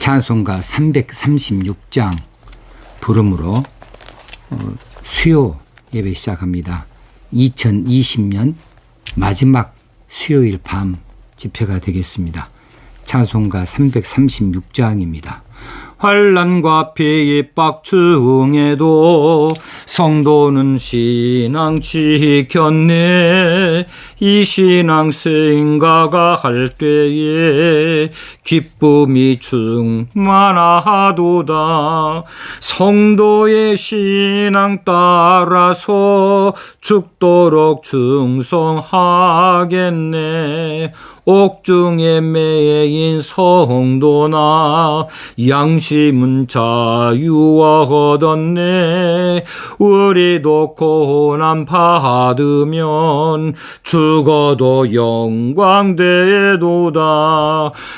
찬송가 336장 부름으로 수요 예배 시작합니다. 2020년 마지막 수요일 밤 집회가 되겠습니다. 찬송가 336장입니다. 환난과 핍박 중에도 성도는 신앙 지켰네. 이 신앙 생각할 때에 기쁨이 충만하도다. 성도의 신앙 따라서 죽도록 충성하겠네. 옥중에 매인 성도나 양심은 자유와 얻었네. 우리도 고난 받으면 죽어도 영광되도다.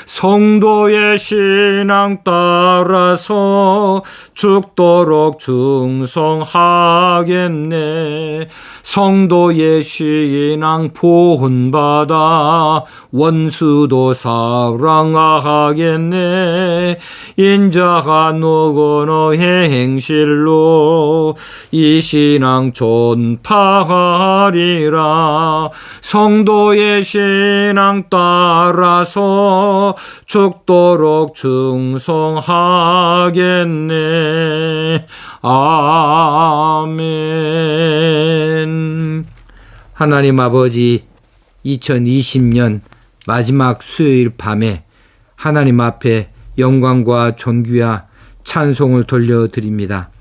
성도의 신앙 따라서 죽도록 충성하겠네. 성도의 신앙 본받아 원수도 사랑하겠네. 인자가 누구노 행실로 이 신앙 전파하리라. 성도의 신앙 따라서 죽도록 충성하겠네. 아멘. 하나님 아버지, 2020년 마지막 수요일 밤에 하나님 앞에 영광과 존귀와 찬송을 돌려드립니다.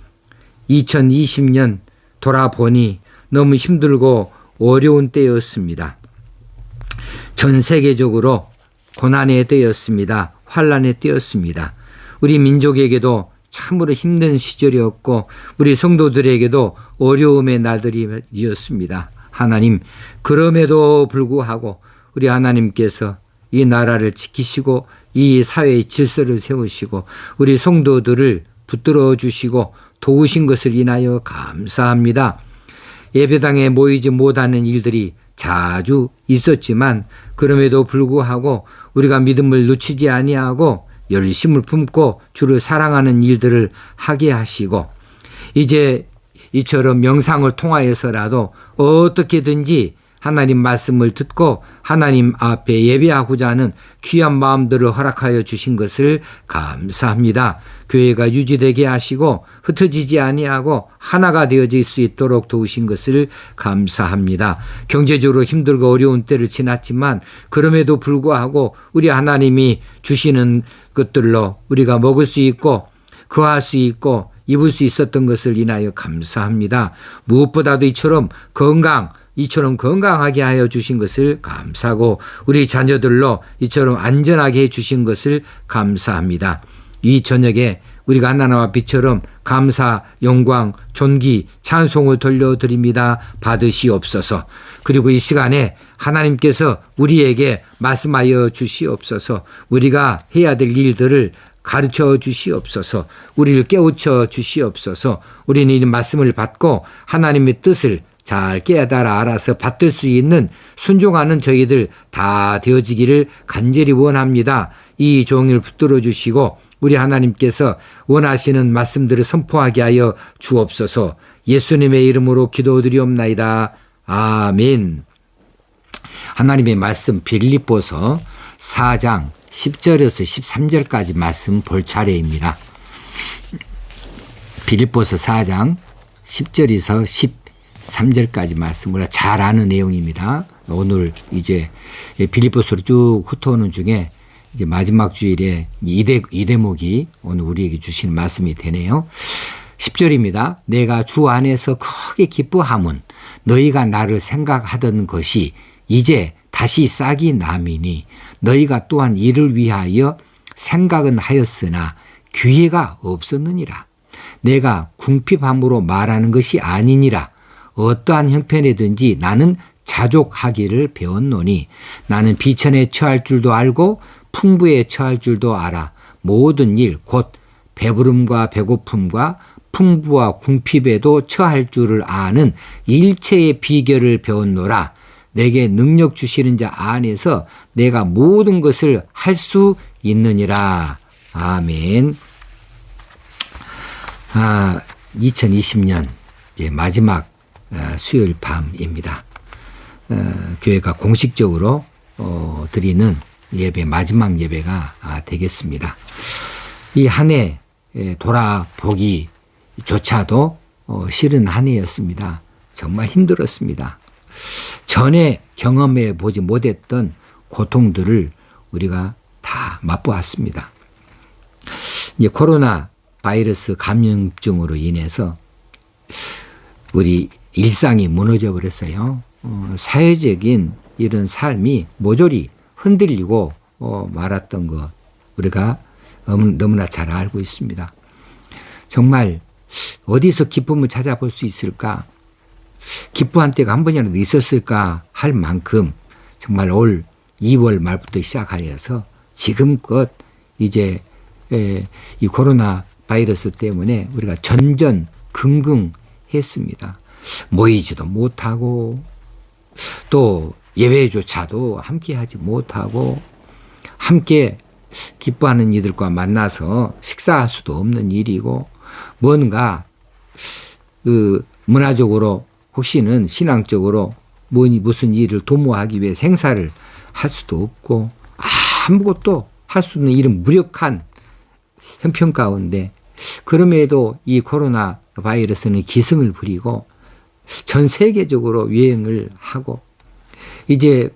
2020년 돌아보니 너무 힘들고 어려운 때였습니다. 전 세계적으로 고난의 때였습니다. 환난의 때였습니다. 우리 민족에게도 참으로 힘든 시절이었고 우리 성도들에게도 어려움의 날들이었습니다. 하나님, 그럼에도 불구하고 우리 하나님께서 이 나라를 지키시고 이 사회의 질서를 세우시고 우리 성도들을 붙들어 주시고 도우신 것을 인하여 감사합니다. 예배당에 모이지 못하는 일들이 자주 있었지만 그럼에도 불구하고 우리가 믿음을 놓치지 아니하고 열심을 품고 주를 사랑하는 일들을 하게 하시고 이제 이처럼 영상을 통하여서라도 어떻게든지 하나님 말씀을 듣고 하나님 앞에 예배하고자 하는 귀한 마음들을 허락하여 주신 것을 감사합니다. 교회가 유지되게 하시고 흩어지지 아니하고 하나가 되어질 수 있도록 도우신 것을 감사합니다. 경제적으로 힘들고 어려운 때를 지났지만 그럼에도 불구하고 우리 하나님이 주시는 것들로 우리가 먹을 수 있고 거할 수 있고 입을 수 있었던 것을 인하여 감사합니다. 무엇보다도 이처럼 건강하게 하여 주신 것을 감사하고 우리 자녀들로 이처럼 안전하게 해 주신 것을 감사합니다. 이 저녁에 우리가 하나님의 빛처럼 감사, 영광, 존귀, 찬송을 돌려드립니다. 받으시옵소서. 그리고 이 시간에 하나님께서 우리에게 말씀하여 주시옵소서. 우리가 해야 될 일들을 가르쳐 주시옵소서. 우리를 깨우쳐 주시옵소서. 우리는 이 말씀을 받고 하나님의 뜻을 잘 깨달아 알아서 받들 수 있는 순종하는 저희들 다 되어지기를 간절히 원합니다. 이 종일 붙들어 주시고 우리 하나님께서 원하시는 말씀들을 선포하게 하여 주옵소서. 예수님의 이름으로 기도드리옵나이다. 아멘. 하나님의 말씀 빌립보서 4장 10절에서 13절까지 말씀 볼 차례입니다. 빌립보서 4장 10절에서 13절까지 말씀 우리가 잘 아는 내용입니다. 오늘 이제 빌립보서로 쭉 훑어오는 중에 이제 마지막 주일에 이 대목이 오늘 우리에게 주시는 말씀이 되네요. 10절입니다. 내가 주 안에서 크게 기뻐함은 너희가 나를 생각하던 것이 이제 다시 싹이 나미니 너희가 또한 이를 위하여 생각은 하였으나 기회가 없었느니라. 내가 궁핍함으로 말하는 것이 아니니라. 어떠한 형편이든지 나는 자족하기를 배웠노니 나는 비천에 처할 줄도 알고 풍부에 처할 줄도 알아. 모든 일 곧 배부름과 배고픔과 풍부와 궁핍에도 처할 줄을 아는 일체의 비결을 배웠노라. 내게 능력 주시는 자 안에서 내가 모든 것을 할 수 있느니라. 아멘. 2020년 이제 마지막 수요일 밤입니다. 교회가 공식적으로 드리는 예배, 마지막 예배가 되겠습니다. 이 한 해 돌아보기조차도 싫은 한 해였습니다. 정말 힘들었습니다. 전에 경험해 보지 못했던 고통들을 우리가 다 맛보았습니다. 이제 코로나 바이러스 감염증으로 인해서 우리 일상이 무너져 버렸어요. 사회적인 이런 삶이 모조리 흔들리고 말았던 것 우리가 너무나 잘 알고 있습니다. 정말 어디서 기쁨을 찾아볼 수 있을까? 기뻐한 때가 한 번이라도 있었을까 할 만큼 정말 올 2월 말부터 시작하여서 지금껏 이제 이 코로나 바이러스 때문에 우리가 전전긍긍했습니다. 모이지도 못하고 또 예배조차도 함께 하지 못하고 함께 기뻐하는 이들과 만나서 식사할 수도 없는 일이고 뭔가 문화적으로 혹시는 신앙적으로 무슨 일을 도모하기 위해 생사를 할 수도 없고 아무것도 할 수 없는 이런 무력한 형편 가운데 그럼에도 이 코로나 바이러스는 기승을 부리고 전 세계적으로 유행을 하고 이제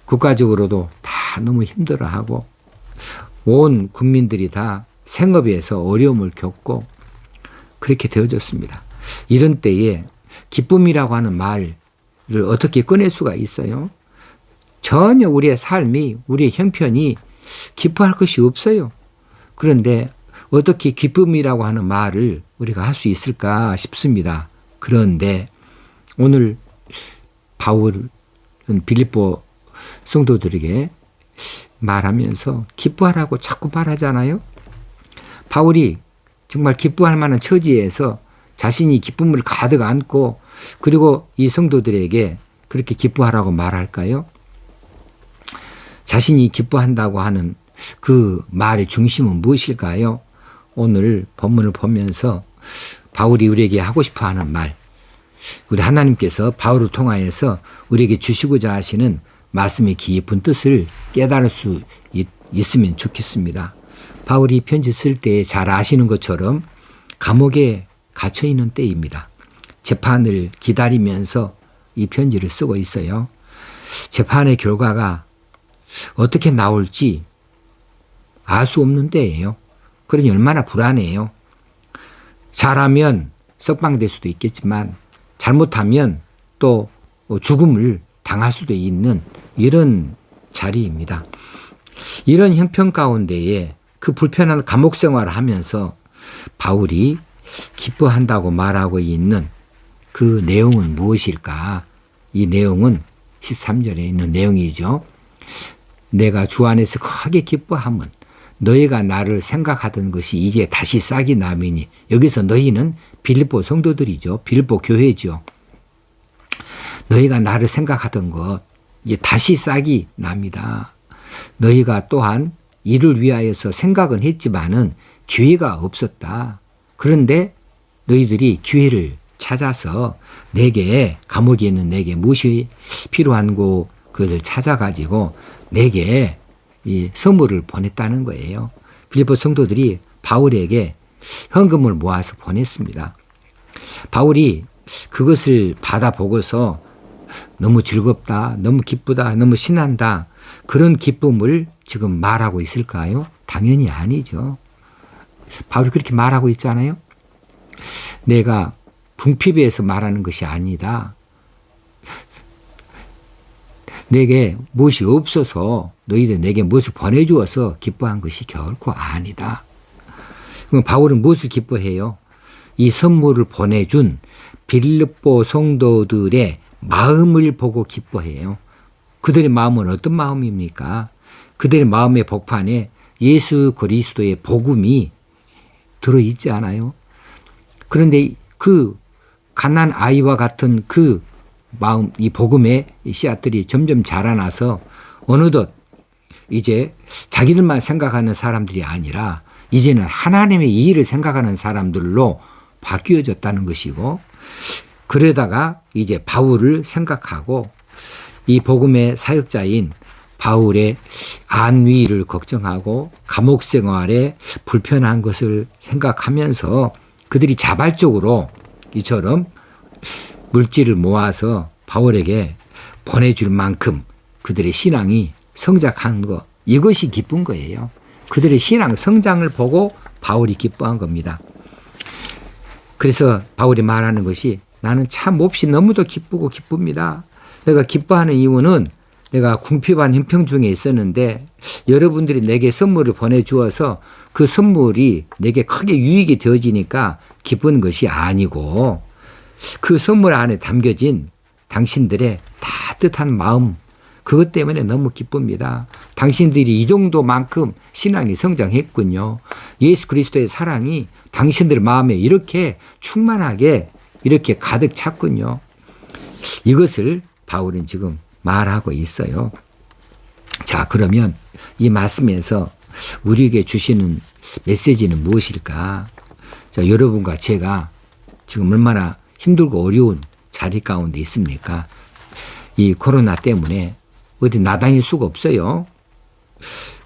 국가적으로도 다 너무 힘들어하고 온 국민들이 다 생업에서 어려움을 겪고 그렇게 되어졌습니다. 이런 때에 기쁨이라고 하는 말을 어떻게 꺼낼 수가 있어요? 전혀 우리의 삶이 우리의 형편이 기뻐할 것이 없어요. 그런데 어떻게 기쁨이라고 하는 말을 우리가 할 수 있을까 싶습니다. 그런데 오늘 바울은 빌립보 성도들에게 말하면서 기뻐하라고 자꾸 말하잖아요. 바울이 정말 기뻐할 만한 처지에서 자신이 기쁨을 가득 안고 그리고 이 성도들에게 그렇게 기뻐하라고 말할까요? 자신이 기뻐한다고 하는 그 말의 중심은 무엇일까요? 오늘 본문을 보면서 바울이 우리에게 하고 싶어하는 말, 우리 하나님께서 바울을 통하여서 우리에게 주시고자 하시는 말씀의 깊은 뜻을 깨달을 수 있으면 좋겠습니다. 바울이 편지 쓸 때 잘 아시는 것처럼 감옥에 갇혀 있는 때입니다. 재판을 기다리면서 이 편지를 쓰고 있어요. 재판의 결과가 어떻게 나올지 알 수 없는 때예요. 그러니 얼마나 불안해요. 잘하면 석방될 수도 있겠지만 잘못하면 또 죽음을 당할 수도 있는 이런 자리입니다. 이런 형편 가운데에 그 불편한 감옥 생활을 하면서 바울이 기뻐한다고 말하고 있는 그 내용은 무엇일까? 이 내용은 13절에 있는 내용이죠. 내가 주 안에서 크게 기뻐함은 너희가 나를 생각하던 것이 이제 다시 싹이 나매니, 여기서 너희는 빌립보 성도들이죠. 빌립보 교회죠. 너희가 나를 생각하던 것 이제 다시 싹이 납니다. 너희가 또한 이를 위하여서 생각은 했지만은 기회가 없었다. 그런데 너희들이 기회를 찾아서 내게, 감옥에 있는 내게 무엇이 필요한 그것을 찾아가지고 내게 이 선물을 보냈다는 거예요. 빌립보 성도들이 바울에게 현금을 모아서 보냈습니다. 바울이 그것을 받아보고서 너무 즐겁다, 너무 기쁘다, 너무 신난다, 그런 기쁨을 지금 말하고 있을까요? 당연히 아니죠. 바울이 그렇게 말하고 있잖아요. 내가 궁핍에서 말하는 것이 아니다. 내게 무엇이 없어서 너희들 내게 무엇을 보내주어서 기뻐한 것이 결코 아니다. 그럼 바울은 무엇을 기뻐해요? 이 선물을 보내준 빌립보 성도들의 마음을 보고 기뻐해요. 그들의 마음은 어떤 마음입니까? 그들의 마음의 복판에 예수 그리스도의 복음이 들어있지 않아요? 그런데 그 갓난 아이와 같은 그 마음, 이 복음의 씨앗들이 점점 자라나서 어느덧 이제 자기들만 생각하는 사람들이 아니라 이제는 하나님의 일을 생각하는 사람들로 바뀌어졌다는 것이고, 그러다가 이제 바울을 생각하고 이 복음의 사역자인 바울의 안위를 걱정하고 감옥 생활에 불편한 것을 생각하면서 그들이 자발적으로 이처럼 물질을 모아서 바울에게 보내줄 만큼 그들의 신앙이 성장한 것, 이것이 기쁜 거예요. 그들의 신앙 성장을 보고 바울이 기뻐한 겁니다. 그래서 바울이 말하는 것이 나는 참 몹시 너무도 기쁘고 기쁩니다. 내가 기뻐하는 이유는 내가 궁핍한 형편 중에 있었는데 여러분들이 내게 선물을 보내주어서 그 선물이 내게 크게 유익이 되어지니까 기쁜 것이 아니고 그 선물 안에 담겨진 당신들의 따뜻한 마음, 그것 때문에 너무 기쁩니다. 당신들이 이 정도만큼 신앙이 성장했군요. 예수 그리스도의 사랑이 당신들 마음에 이렇게 충만하게 이렇게 가득 찼군요. 이것을 바울은 지금 말하고 있어요. 자, 그러면 이 말씀에서 우리에게 주시는 메시지는 무엇일까? 자, 여러분과 제가 지금 얼마나 힘들고 어려운 자리 가운데 있습니까? 이 코로나 때문에 어디 나다닐 수가 없어요.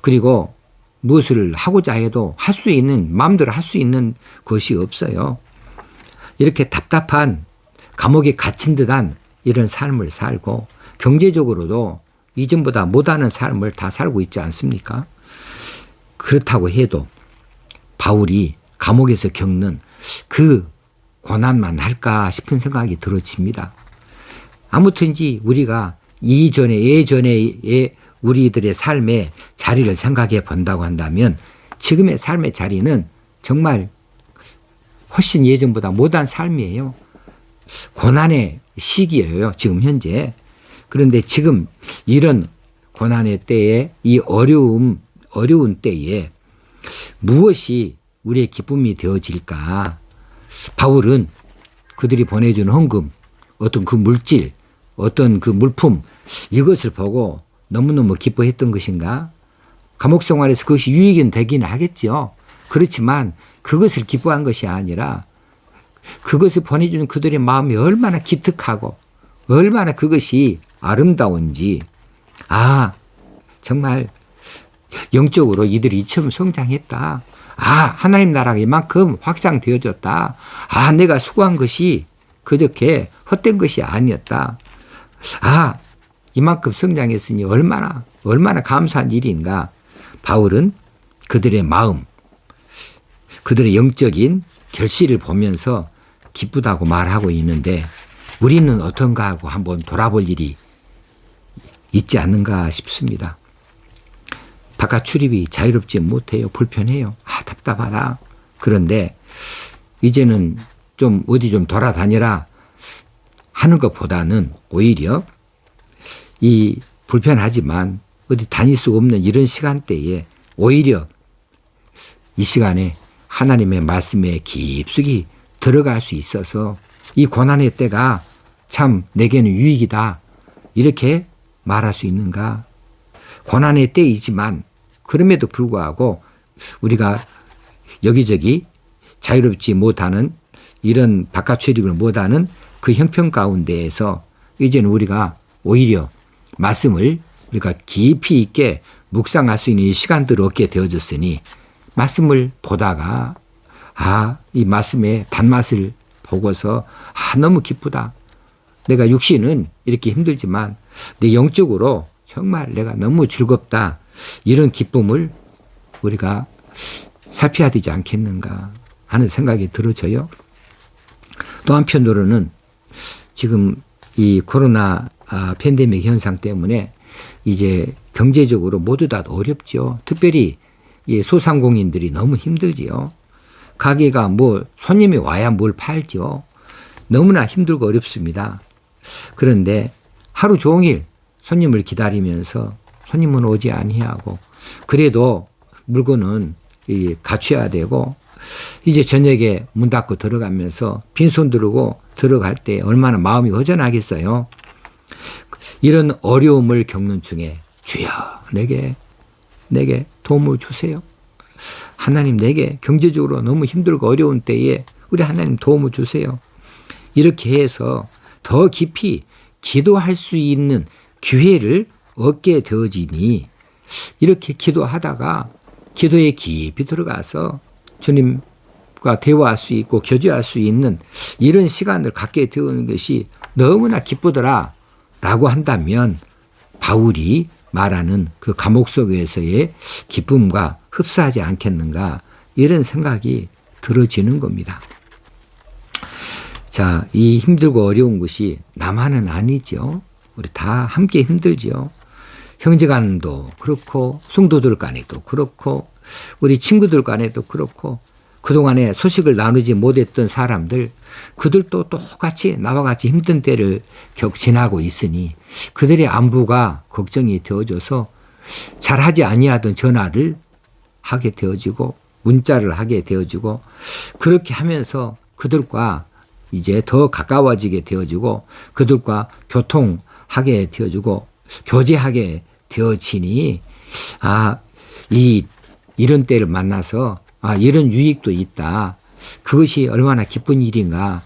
그리고 무엇을 하고자 해도 할 수 있는, 마음대로 할 수 있는 것이 없어요. 이렇게 답답한 감옥에 갇힌 듯한 이런 삶을 살고 경제적으로도 이전보다 못하는 삶을 다 살고 있지 않습니까? 그렇다고 해도 바울이 감옥에서 겪는 그 고난만 할까 싶은 생각이 들어집니다. 아무튼지 우리가 예전에 우리들의 삶의 자리를 생각해 본다고 한다면 지금의 삶의 자리는 정말 훨씬 예전보다 못한 삶이에요. 고난의 시기예요, 지금 현재. 그런데 지금 이런 고난의 때에 이 어려운 때에 무엇이 우리의 기쁨이 되어질까? 바울은 그들이 보내준 헌금, 어떤 그 물질, 어떤 그 물품, 이것을 보고 너무너무 기뻐했던 것인가? 감옥 생활에서 그것이 유익은 되긴 하겠죠. 그렇지만 그것을 기뻐한 것이 아니라 그것을 보내주는 그들의 마음이 얼마나 기특하고 얼마나 그것이 아름다운지, 정말 영적으로 이들이 이처럼 성장했다. 하나님 나라가 이만큼 확장되어졌다. 내가 수고한 것이 그저께 헛된 것이 아니었다. 이만큼 성장했으니 얼마나 감사한 일인가. 바울은 그들의 마음, 그들의 영적인 결실을 보면서 기쁘다고 말하고 있는데 우리는 어떤가 하고 한번 돌아볼 일이 있지 않는가 싶습니다. 바깥 출입이 자유롭지 못해요. 불편해요. 답답하다. 그런데 이제는 좀 어디 좀 돌아다니라 하는 것보다는 오히려 이 불편하지만 어디 다닐 수 없는 이런 시간대에 오히려 이 시간에 하나님의 말씀에 깊숙이 들어갈 수 있어서 이 고난의 때가 참 내게는 유익이다. 이렇게 말할 수 있는가? 고난의 때이지만 그럼에도 불구하고 우리가 여기저기 자유롭지 못하는 이런 바깥 출입을 못하는 그 형편 가운데에서 이제는 우리가 오히려 말씀을 우리가 깊이 있게 묵상할 수 있는 시간들을 얻게 되어졌으니 말씀을 보다가 이 말씀의 단맛을 보고서 너무 기쁘다. 내가 육신은 이렇게 힘들지만 내 영적으로 정말 내가 너무 즐겁다. 이런 기쁨을 우리가 살펴야 되지 않겠는가 하는 생각이 들어져요. 또 한편으로는 지금 이 코로나 팬데믹 현상 때문에 이제 경제적으로 모두 다 어렵죠. 특별히 소상공인들이 너무 힘들지요. 가게가 손님이 와야 뭘 팔죠. 너무나 힘들고 어렵습니다. 그런데 하루 종일 손님을 기다리면서 손님은 오지 아니하고 그래도 물건은 갖춰야 되고 이제 저녁에 문 닫고 들어가면서 빈손 들고 들어갈 때 얼마나 마음이 허전하겠어요. 이런 어려움을 겪는 중에 주여 내게 내게 도움을 주세요. 하나님 내게 경제적으로 너무 힘들고 어려운 때에 우리 하나님 도움을 주세요. 이렇게 해서 더 깊이 기도할 수 있는 기회를 얻게 되어지니 이렇게 기도하다가 기도에 깊이 들어가서 주님과 대화할 수 있고 교제할 수 있는 이런 시간을 갖게 되는 것이 너무나 기쁘더라 라고 한다면 바울이 말하는 그 감옥 속에서의 기쁨과 흡사하지 않겠는가 이런 생각이 들어지는 겁니다. 자, 이 힘들고 어려운 것이 나만은 아니죠. 우리 다 함께 힘들죠. 형제간도 그렇고 성도들 간에도 그렇고 우리 친구들 간에도 그렇고 그동안에 소식을 나누지 못했던 사람들 그들도 똑같이 나와 같이 힘든 때를 지나고 있으니 그들의 안부가 걱정이 되어져서 잘하지 아니하던 전화를 하게 되어지고 문자를 하게 되어지고 그렇게 하면서 그들과 이제 더 가까워지게 되어지고 그들과 교통하게 되어지고 교제하게 되어지니 이런 때를 만나서 이런 유익도 있다. 그것이 얼마나 기쁜 일인가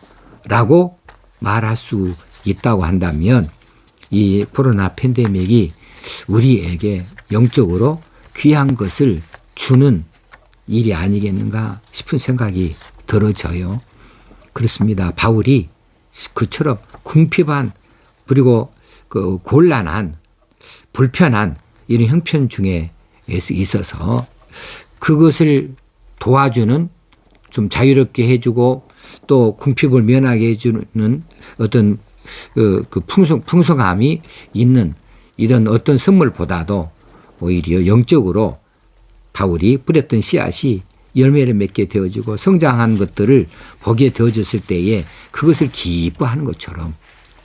라고 말할 수 있다고 한다면 이 코로나 팬데믹이 우리에게 영적으로 귀한 것을 주는 일이 아니겠는가 싶은 생각이 들어져요. 그렇습니다. 바울이 그처럼 궁핍한 그리고 그 곤란한 불편한 이런 형편 중에 있어서 그것을 도와주는 좀 자유롭게 해주고 또 궁핍을 면하게 해주는 어떤 그 풍성함이 있는 이런 어떤 선물보다도 오히려 영적으로 바울이 뿌렸던 씨앗이 열매를 맺게 되어지고 성장한 것들을 보게 되어졌을 때에 그것을 기뻐하는 것처럼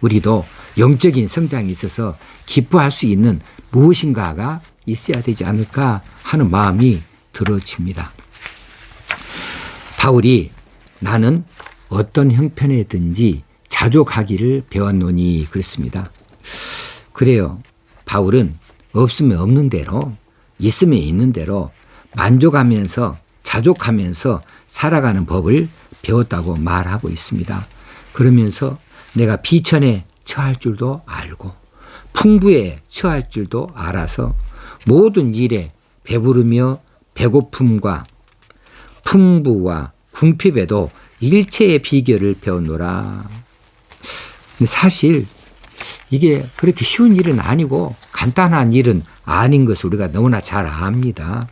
우리도 영적인 성장이 있어서 기뻐할 수 있는 무엇인가가 있어야 되지 않을까 하는 마음이 들어집니다. 바울이 나는 어떤 형편에든지 자족하기를 배웠노니 그랬습니다. 그래요. 바울은 없으면 없는 대로 있으면 있는 대로 만족하면서 자족하면서 살아가는 법을 배웠다고 말하고 있습니다. 그러면서 내가 비천에 처할 줄도 알고 풍부에 처할 줄도 알아서 모든 일에 배부르며 배고픔과 풍부와 궁핍에도 일체의 비결을 배웠노라. 사실 이게 그렇게 쉬운 일은 아니고 간단한 일은 아닌 것을 우리가 너무나 잘 압니다.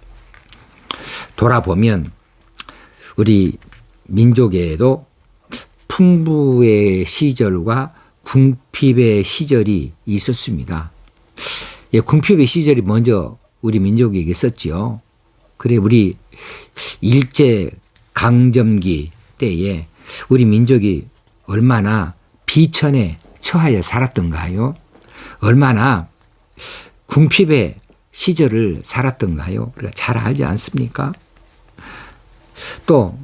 돌아보면 우리 민족에도 풍부의 시절과 궁핍의 시절이 있었습니다. 예, 궁핍의 시절이 먼저 우리 민족에게 있었죠. 그래 우리 일제 강점기 때에 우리 민족이 얼마나 비천에 처하여 살았던가요? 얼마나 궁핍의 시절을 살았던가요? 우리가 잘 알지 않습니까? 또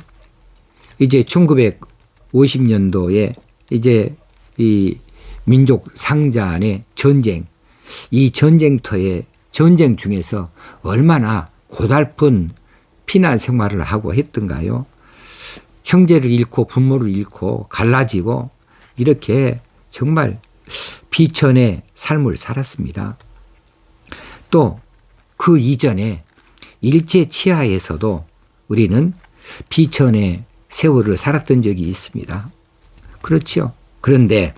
이제 1950년도에 이제 이 민족 상잔의 전쟁, 이 전쟁터의 전쟁 중에서 얼마나 고달픈 피난 생활을 하고 했던가요? 형제를 잃고 부모를 잃고 갈라지고 이렇게 정말 비천의 삶을 살았습니다. 또 그 이전에 일제 치하에서도 우리는 비천의 세월을 살았던 적이 있습니다. 그렇죠. 그런데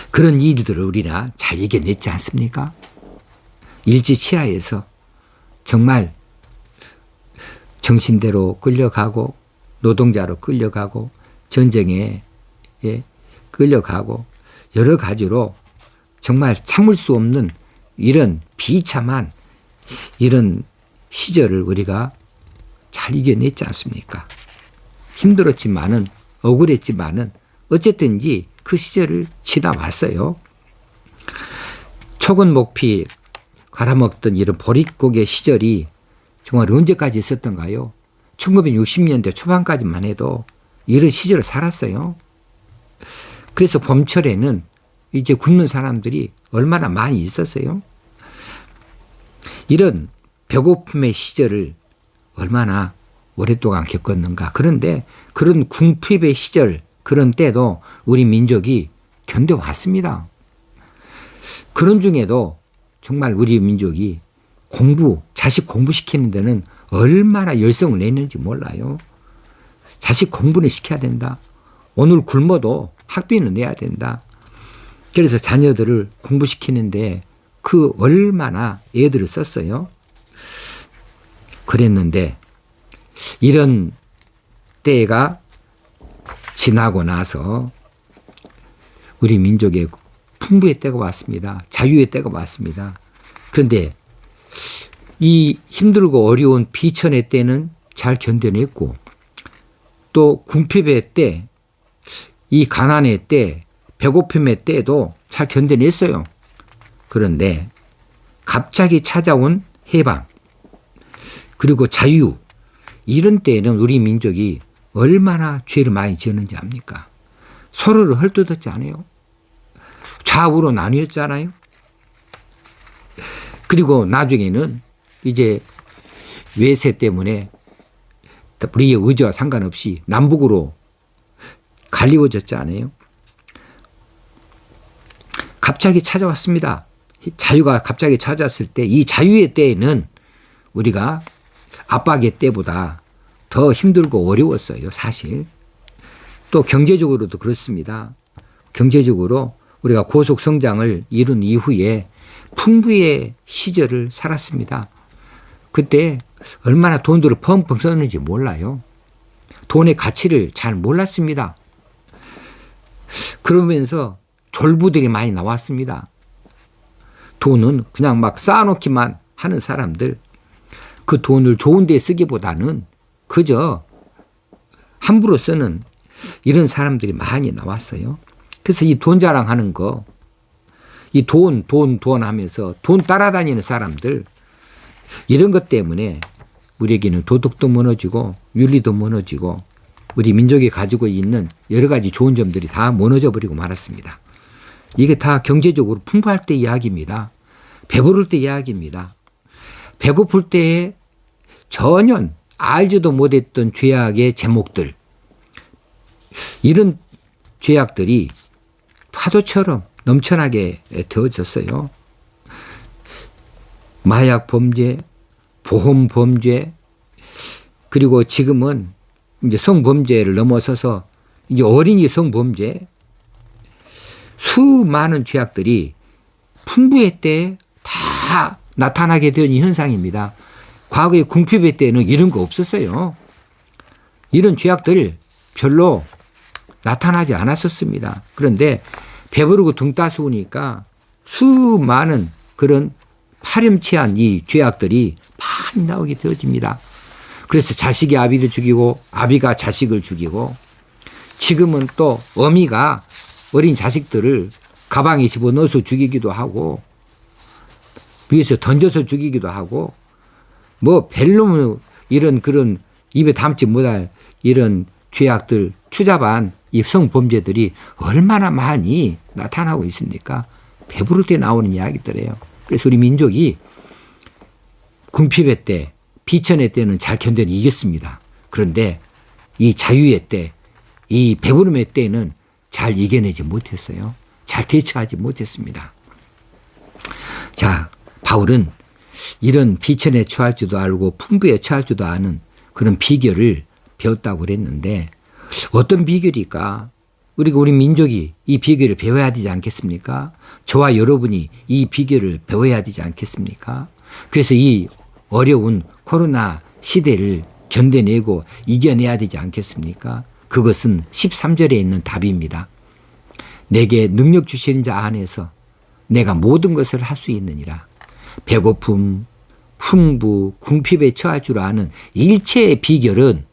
그런 일들을 우리가 잘 이겨냈지 않습니까? 일제 치하에서 정말 정신대로 끌려가고 노동자로 끌려가고 전쟁에 끌려가고 여러 가지로 정말 참을 수 없는 이런 비참한 이런 시절을 우리가 잘 이겨냈지 않습니까? 힘들었지만은 억울했지만은 어쨌든지 그 시절을 지나왔어요. 촉은 목피 갈아먹던 이런 보릿고개 시절이 정말 언제까지 있었던가요? 1960년대 초반까지만 해도 이런 시절을 살았어요. 그래서 봄철에는 이제 굶는 사람들이 얼마나 많이 있었어요. 이런 배고픔의 시절을 얼마나 오랫동안 겪었는가. 그런데 그런 궁핍의 시절, 그런 때도 우리 민족이 견뎌왔습니다. 그런 중에도 정말 우리 민족이 자식 공부시키는 데는 얼마나 열성을 냈는지 몰라요. 자식 공부는 시켜야 된다. 오늘 굶어도 학비는 내야 된다. 그래서 자녀들을 공부시키는데 그 얼마나 애들을 썼어요. 그랬는데 이런 때가 지나고 나서 우리 민족의 풍부의 때가 왔습니다. 자유의 때가 왔습니다. 그런데 이 힘들고 어려운 비천의 때는 잘 견뎌냈고 또 궁핍의 때, 이 가난의 때, 배고픔의 때도 잘 견뎌냈어요. 그런데 갑자기 찾아온 해방 그리고 자유, 이런 때에는 우리 민족이 얼마나 죄를 많이 지었는지 압니까? 서로를 헐뜯었지 않아요? 좌우로 나뉘었잖아요. 그리고 나중에는 이제 외세 때문에 우리의 의지와 상관없이 남북으로 갈리워졌지 않아요? 갑자기 찾아왔습니다. 자유가 갑자기 찾아왔을 때 이 자유의 때에는 우리가 압박의 때보다 더 힘들고 어려웠어요. 사실. 또 경제적으로도 그렇습니다. 경제적으로 우리가 고속 성장을 이룬 이후에 풍부의 시절을 살았습니다. 그때 얼마나 돈들을 펑펑 썼는지 몰라요. 돈의 가치를 잘 몰랐습니다. 그러면서 졸부들이 많이 나왔습니다. 돈은 그냥 막 쌓아놓기만 하는 사람들, 그 돈을 좋은 데 쓰기보다는 그저 함부로 쓰는 이런 사람들이 많이 나왔어요. 그래서 이 돈 자랑하는 거, 이 돈 하면서 돈 따라다니는 사람들, 이런 것 때문에 우리에게는 도덕도 무너지고 윤리도 무너지고 우리 민족이 가지고 있는 여러 가지 좋은 점들이 다 무너져 버리고 말았습니다. 이게 다 경제적으로 풍부할 때 이야기입니다. 배부를 때 이야기입니다. 배고플 때에 전혀 알지도 못했던 죄악의 제목들, 이런 죄악들이 파도처럼 넘쳐나게 되어졌어요. 마약 범죄, 보험 범죄, 그리고 지금은 이제 성범죄를 넘어서서 이제 어린이 성범죄, 수많은 죄악들이 풍부의 때에 다 나타나게 된 현상입니다. 과거의 궁핍의 때는 이런 거 없었어요. 이런 죄악들 별로 나타나지 않았었습니다. 그런데 배부르고 등 따스우니까 수많은 그런 파렴치한 이 죄악들이 많이 나오게 되어집니다. 그래서 자식이 아비를 죽이고 아비가 자식을 죽이고, 지금은 또 어미가 어린 자식들을 가방에 집어넣어서 죽이기도 하고 위에서 던져서 죽이기도 하고, 뭐 별로 이런 그런 입에 담지 못할 이런 죄악들, 추잡한 이 성범죄들이 얼마나 많이 나타나고 있습니까? 배부를 때 나오는 이야기들이에요. 그래서 우리 민족이 궁핍의 때, 비천의 때는 잘 견뎌내 이겼습니다. 그런데 이 자유의 때, 이 배부름의 때는 잘 이겨내지 못했어요. 잘 대처하지 못했습니다. 자, 바울은 이런 비천에 처할 줄도 알고 풍부에 처할 줄도 아는 그런 비결을 배웠다고 그랬는데, 어떤 비결일까? 우리 민족이 이 비결을 배워야 되지 않겠습니까? 저와 여러분이 이 비결을 배워야 되지 않겠습니까? 그래서 이 어려운 코로나 시대를 견뎌내고 이겨내야 되지 않겠습니까? 그것은 13절에 있는 답입니다. 내게 능력 주시는 자 안에서 내가 모든 것을 할 수 있느니라. 배고픔, 풍부, 궁핍에 처할 줄 아는 일체의 비결은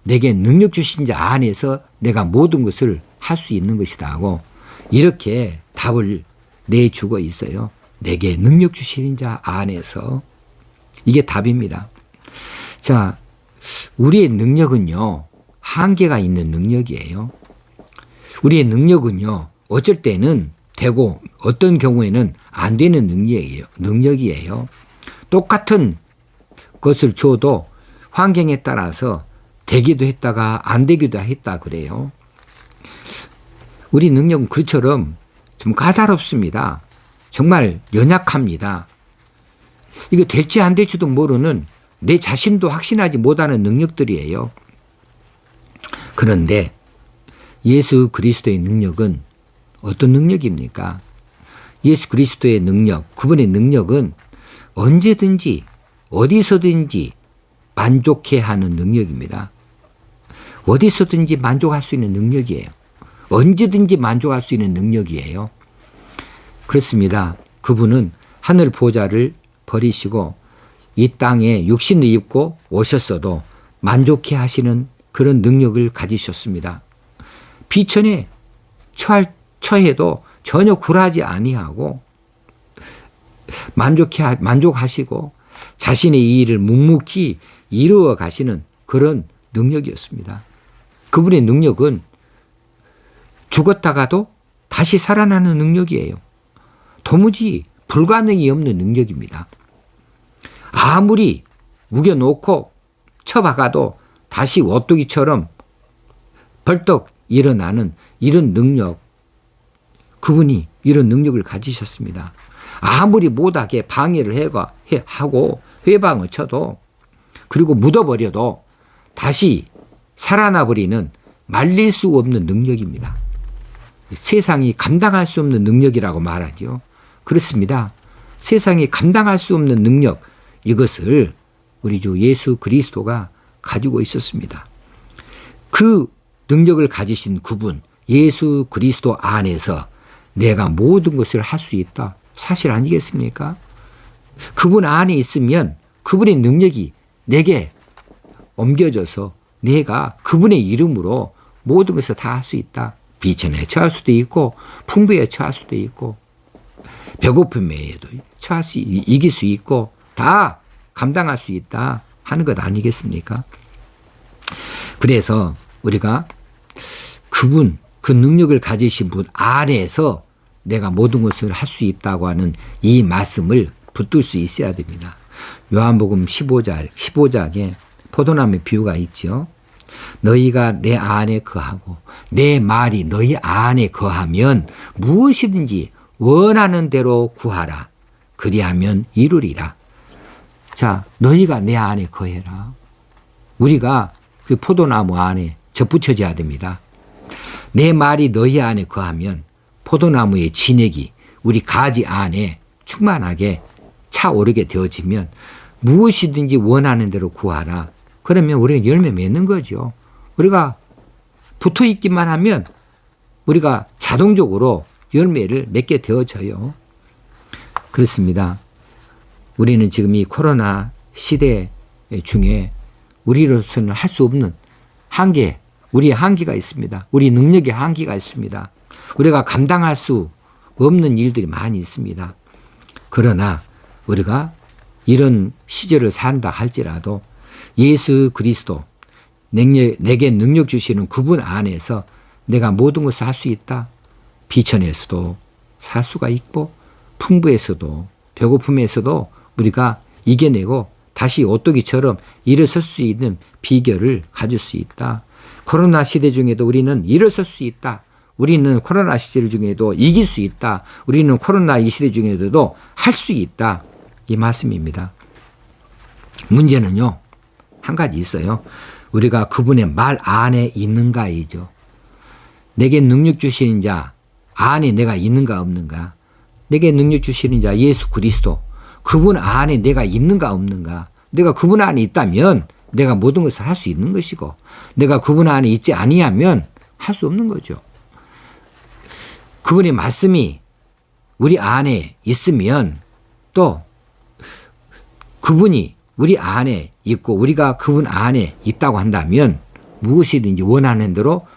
내게 능력 주신 자 안에서 내가 모든 것을 할 수 있는 것이다 하고 이렇게 답을 내주고 있어요. 내게 능력 주시는 자 안에서. 이게 답입니다. 자, 우리의 능력은요, 한계가 있는 능력이에요. 우리의 능력은요, 어쩔 때는 되고 어떤 경우에는 안 되는 능력이에요. 똑같은 것을 줘도 환경에 따라서 되기도 했다가 안 되기도 했다 그래요. 우리 능력은 그처럼 좀 까다롭습니다. 정말 연약합니다. 이게 될지 안 될지도 모르는 내 자신도 확신하지 못하는 능력들이에요. 그런데 예수 그리스도의 능력은 어떤 능력입니까? 예수 그리스도의 능력, 그분의 능력은 언제든지 어디서든지 만족해 하는 능력입니다. 어디서든지 만족할 수 있는 능력이에요. 언제든지 만족할 수 있는 능력이에요. 그렇습니다. 그분은 하늘 보좌를 버리시고 이 땅에 육신을 입고 오셨어도 만족해 하시는 그런 능력을 가지셨습니다. 비천에 처해도 전혀 굴하지 아니하고 만족하시고 자신의 이 일을 묵묵히 이루어 가시는 그런 능력이었습니다. 그분의 능력은 죽었다가도 다시 살아나는 능력이에요. 도무지 불가능이 없는 능력입니다. 아무리 우겨놓고 쳐박아도 다시 오뚜기처럼 벌떡 일어나는 이런 능력, 그분이 이런 능력을 가지셨습니다. 아무리 못하게 방해를 하고 회방을 쳐도 그리고 묻어버려도 다시 살아나버리는 말릴 수 없는 능력입니다. 세상이 감당할 수 없는 능력이라고 말하죠. 그렇습니다. 세상이 감당할 수 없는 능력, 이것을 우리 주 예수 그리스도가 가지고 있었습니다. 그 능력을 가지신 그분 예수 그리스도 안에서 내가 모든 것을 할 수 있다. 사실 아니겠습니까? 그분 안에 있으면 그분의 능력이 내게 옮겨져서 내가 그분의 이름으로 모든 것을 다 할 수 있다. 비천에 처할 수도 있고 풍부에 처할 수도 있고 배고픔에도 이길 수 있고 다 감당할 수 있다 하는 것 아니겠습니까? 그래서 우리가 그분, 그 능력을 가지신 분 안에서 내가 모든 것을 할 수 있다고 하는 이 말씀을 붙들 수 있어야 됩니다. 요한복음 15장에 포도나무의 비유가 있죠. 너희가 내 안에 거하고 내 말이 너희 안에 거하면 무엇이든지 원하는 대로 구하라. 그리하면 이루리라. 자, 너희가 내 안에 거해라. 우리가 그 포도나무 안에 접붙여져야 됩니다. 내 말이 너희 안에 거하면 포도나무의 진액이 우리 가지 안에 충만하게 차오르게 되어지면 무엇이든지 원하는 대로 구하라. 그러면 우리가 열매 맺는 거죠. 우리가 붙어 있기만 하면 우리가 자동적으로 열매를 맺게 되어져요. 그렇습니다. 우리는 지금 이 코로나 시대 중에 우리로서는 할 수 없는 한계, 우리의 한계가 있습니다. 우리 능력의 한계가 있습니다. 우리가 감당할 수 없는 일들이 많이 있습니다. 그러나 우리가 이런 시절을 산다 할지라도 예수 그리스도 내게 능력 주시는 그분 안에서 내가 모든 것을 할 수 있다. 비천에서도 살 수가 있고 풍부에서도 배고픔에서도 우리가 이겨내고 다시 오뚜기처럼 일어설 수 있는 비결을 가질 수 있다. 코로나 시대 중에도 우리는 일어설 수 있다. 우리는 코로나 시대 중에도 이길 수 있다. 우리는 코로나 이 시대 중에도 할 수 있다. 이 말씀입니다. 문제는요, 한 가지 있어요. 우리가 그분의 말 안에 있는가이죠. 내게 능력 주시는 자 안에 내가 있는가 없는가. 내게 능력 주시는 자 예수 그리스도 그분 안에 내가 있는가 없는가. 내가 그분 안에 있다면 내가 모든 것을 할 수 있는 것이고 내가 그분 안에 있지 아니하면 할 수 없는 거죠. 그분의 말씀이 우리 안에 있으면 또 그분이 우리 안에 있고 우리가 그분 안에 있다고 한다면 무엇이든지 원하는 대로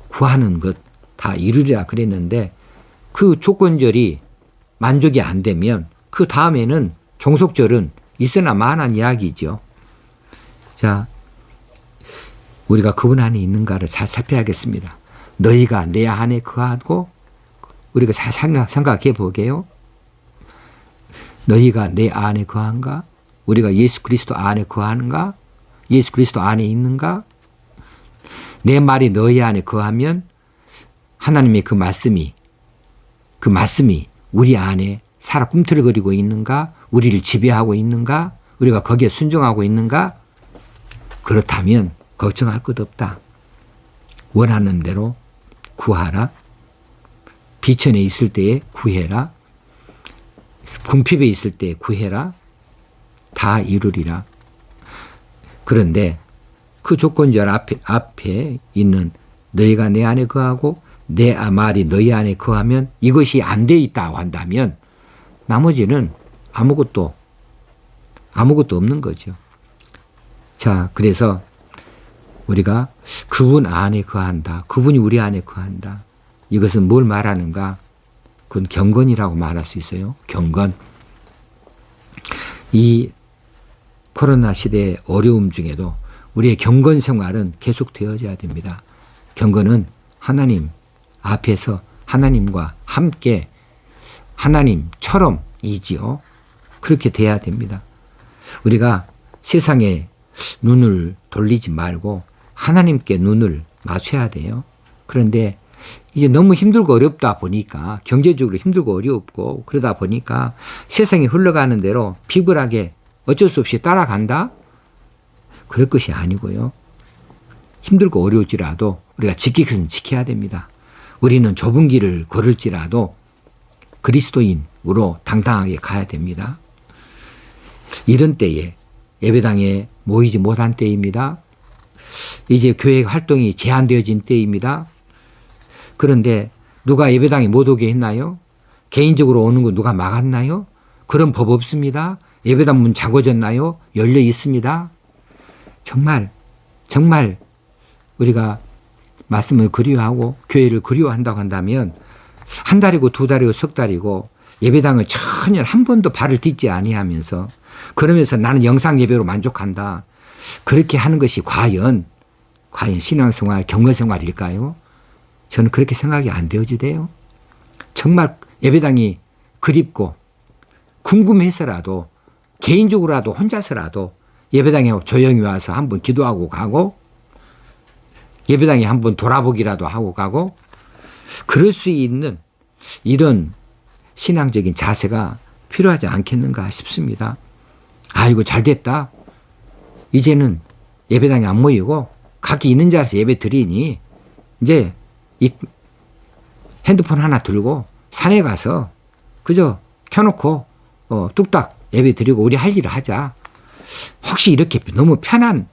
구하는 것 다 이루리라 그랬는데 그 조건절이 만족이 안 되면 그 다음에는 종속절은 있으나 마나한 이야기죠. 자, 우리가 그분 안에 있는가를 잘 살펴야겠습니다. 너희가 내 안에 거하고 우리가 잘 생각해 보게요. 너희가 내 안에 거한가? 우리가 예수 그리스도 안에 거하는가? 예수 그리스도 안에 있는가? 내 말이 너희 안에 거하면 하나님의 그 말씀이 우리 안에 살아 꿈틀거리고 있는가? 우리를 지배하고 있는가? 우리가 거기에 순종하고 있는가? 그렇다면 걱정할 것 없다. 원하는 대로 구하라. 비천에 있을 때에 구해라. 궁핍에 있을 때에 구해라. 다 이루리라. 그런데 그 조건절 앞에 있는 너희가 내 안에 거하고 내 말이 너희 안에 거하면 이것이 안 돼 있다고 한다면 나머지는 아무것도 없는 거죠. 자, 그래서 우리가 그분 안에 거한다. 그분이 우리 안에 거한다. 이것은 뭘 말하는가? 그건 경건이라고 말할 수 있어요. 경건. 이 코로나 시대의 어려움 중에도 우리의 경건 생활은 계속 되어져야 됩니다. 경건은 하나님 앞에서 하나님과 함께 하나님처럼이지요. 그렇게 돼야 됩니다. 우리가 세상에 눈을 돌리지 말고 하나님께 눈을 맞춰야 돼요. 그런데 이제 너무 힘들고 어렵다 보니까 경제적으로 힘들고 어렵고 그러다 보니까 세상이 흘러가는 대로 비굴하게 어쩔 수 없이 따라간다? 그럴 것이 아니고요. 힘들고 어려울지라도 우리가 지킬 것은 지켜야 됩니다. 우리는 좁은 길을 걸을지라도 그리스도인으로 당당하게 가야 됩니다. 이런 때에 예배당에 모이지 못한 때입니다. 이제 교회 활동이 제한되어진 때입니다. 그런데 누가 예배당에 못 오게 했나요? 개인적으로 오는 거 누가 막았나요? 그런 법 없습니다. 예배당 문 잠궈졌나요? 열려 있습니다. 정말 우리가 말씀을 그리워하고 교회를 그리워한다고 한다면 한 달이고 두 달이고 석 달이고 예배당을 전혀 한 번도 발을 딛지 아니하면서 그러면서 나는 영상 예배로 만족한다. 그렇게 하는 것이 과연 신앙생활, 경건생활일까요? 저는 그렇게 생각이 안 되어지대요. 정말 예배당이 그립고 궁금해서라도 개인적으로라도 혼자서라도 예배당에 조용히 와서 한번 기도하고 가고 예배당에 한번 돌아보기라도 하고 가고 그럴 수 있는 이런 신앙적인 자세가 필요하지 않겠는가 싶습니다. 아이고 잘 됐다. 이제는 예배당에 안 모이고 각기 있는 자리에서 예배 드리니 이제 이 핸드폰 하나 들고 산에 가서 그저 켜놓고 뚝딱 예배 드리고 우리 할 일을 하자. 혹시 이렇게 너무 편한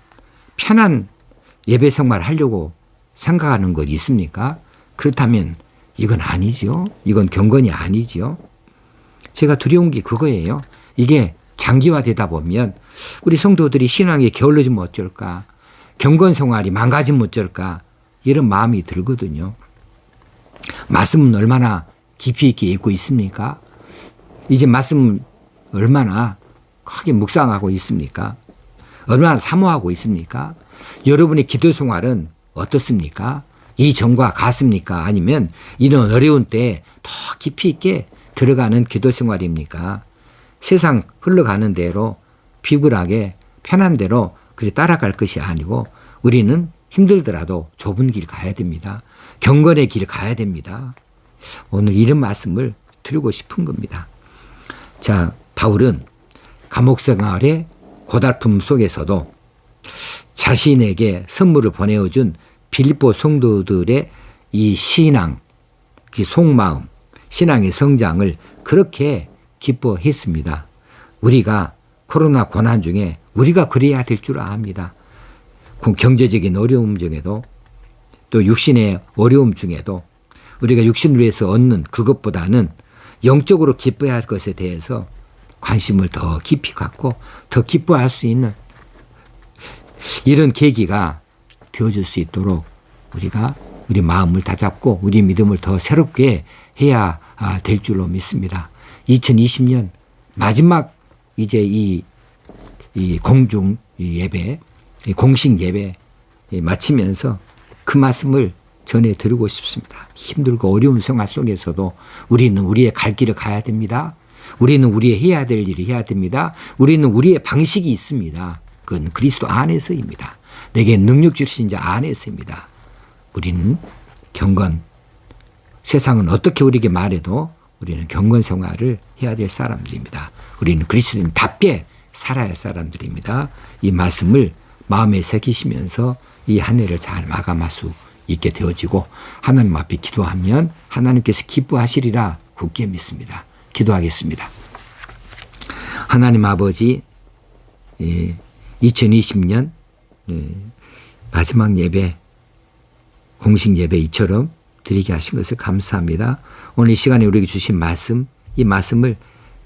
예배 생활을 하려고 생각하는 것 있습니까? 그렇다면 이건 아니죠. 이건 경건이 아니죠. 제가 두려운 게 그거예요. 이게 장기화되다 보면 우리 성도들이 신앙에 게을러지면 어쩔까? 경건 생활이 망가지면 어쩔까? 이런 마음이 들거든요. 말씀은 얼마나 깊이 있게 읽고 있습니까? 이제 말씀 얼마나 크게 묵상하고 있습니까? 얼마나 사모하고 있습니까? 여러분의 기도 생활은 어떻습니까? 이전과 같습니까? 아니면 이런 어려운 때에 더 깊이 있게 들어가는 기도 생활입니까? 세상 흘러가는 대로 비굴하게 편한 대로 그리 따라갈 것이 아니고 우리는 힘들더라도 좁은 길 가야 됩니다. 경건의 길 가야 됩니다. 오늘 이런 말씀을 드리고 싶은 겁니다. 자, 바울은 감옥 생활의 고달픔 속에서도 자신에게 선물을 보내어준 빌립보 성도들의 이 신앙, 그 속마음, 신앙의 성장을 그렇게 기뻐했습니다. 우리가 코로나 고난 중에 우리가 그래야 될 줄 압니다. 경제적인 어려움 중에도 또 육신의 어려움 중에도 우리가 육신을 위해서 얻는 그것보다는 영적으로 기뻐해야 할 것에 대해서 관심을 더 깊이 갖고 더 기뻐할 수 있는 이런 계기가 되어질 수 있도록 우리가 우리 마음을 다잡고 우리 믿음을 더 새롭게 해야 될 줄로 믿습니다. 2020년 마지막 이제 이 공중 예배, 공식 예배 마치면서 그 말씀을 전해드리고 싶습니다. 힘들고 어려운 생활 속에서도 우리는 우리의 갈 길을 가야 됩니다. 우리는 우리의 해야 될 일을 해야 됩니다. 우리는 우리의 방식이 있습니다. 그건 그리스도 안에서입니다. 내게 능력 주신 자 안에서입니다. 우리는 경건, 세상은 어떻게 우리에게 말해도 우리는 경건 생활을 해야 될 사람들입니다. 우리는 그리스도인답게 살아야 할 사람들입니다. 이 말씀을 마음에 새기시면서 이 한 해를 잘 마감할 수 있게 되어지고 하나님 앞에 기도하면 하나님께서 기뻐하시리라 굳게 믿습니다. 기도하겠습니다. 하나님 아버지, 2020년 마지막 예배, 공식 예배 이처럼 드리게 하신 것을 감사합니다. 오늘 이 시간에 우리에게 주신 말씀, 이 말씀을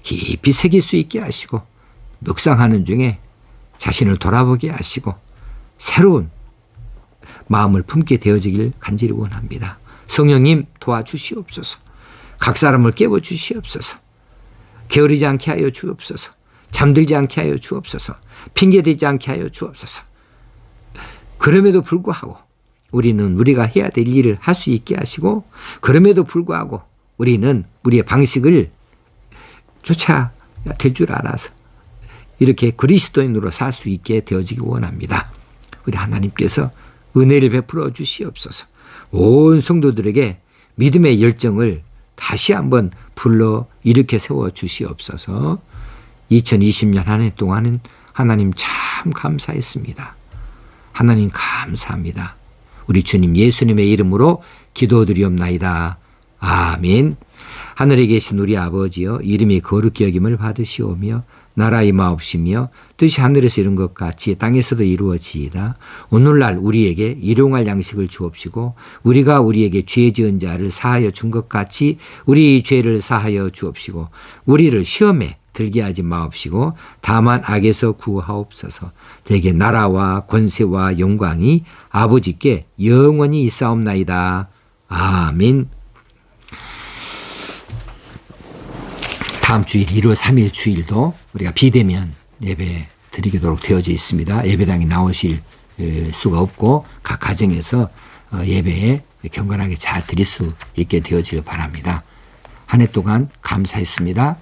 깊이 새길 수 있게 하시고 묵상하는 중에 자신을 돌아보게 하시고 새로운 마음을 품게 되어지길 간절히 원합니다. 성령님 도와주시옵소서. 각 사람을 깨워주시옵소서. 게으르지 않게 하여 주옵소서. 잠들지 않게 하여 주옵소서. 핑계대지 않게 하여 주옵소서. 그럼에도 불구하고 우리는 우리가 해야 될 일을 할 수 있게 하시고 그럼에도 불구하고 우리는 우리의 방식을 쫓아야 될 줄 알아서 이렇게 그리스도인으로 살 수 있게 되어지기 원합니다. 우리 하나님께서 은혜를 베풀어 주시옵소서. 온 성도들에게 믿음의 열정을 다시 한번 불러 일으켜 세워 주시옵소서. 2020년 한 해 동안은 하나님 참 감사했습니다. 하나님 감사합니다. 우리 주님 예수님의 이름으로 기도드리옵나이다. 아멘. 하늘에 계신 우리 아버지여, 이름이 거룩히 여김을 받으시오며 나라 임하옵시며 뜻이 하늘에서 이룬 것 같이 땅에서도 이루어지이다. 오늘날 우리에게 일용할 양식을 주옵시고 우리가 우리에게 죄 지은 자를 사하여 준 것 같이 우리 죄를 사하여 주옵시고 우리를 시험에 들게 하지 마옵시고 다만 악에서 구하옵소서. 대개 나라와 권세와 영광이 아버지께 영원히 있사옵나이다. 아멘. 다음 주일 1월 3일 주일도 우리가 비대면 예배 드리도록 되어져 있습니다. 예배당에 나오실 수가 없고 각 가정에서 예배에 경건하게 잘 드릴 수 있게 되어지길 바랍니다. 한 해 동안 감사했습니다.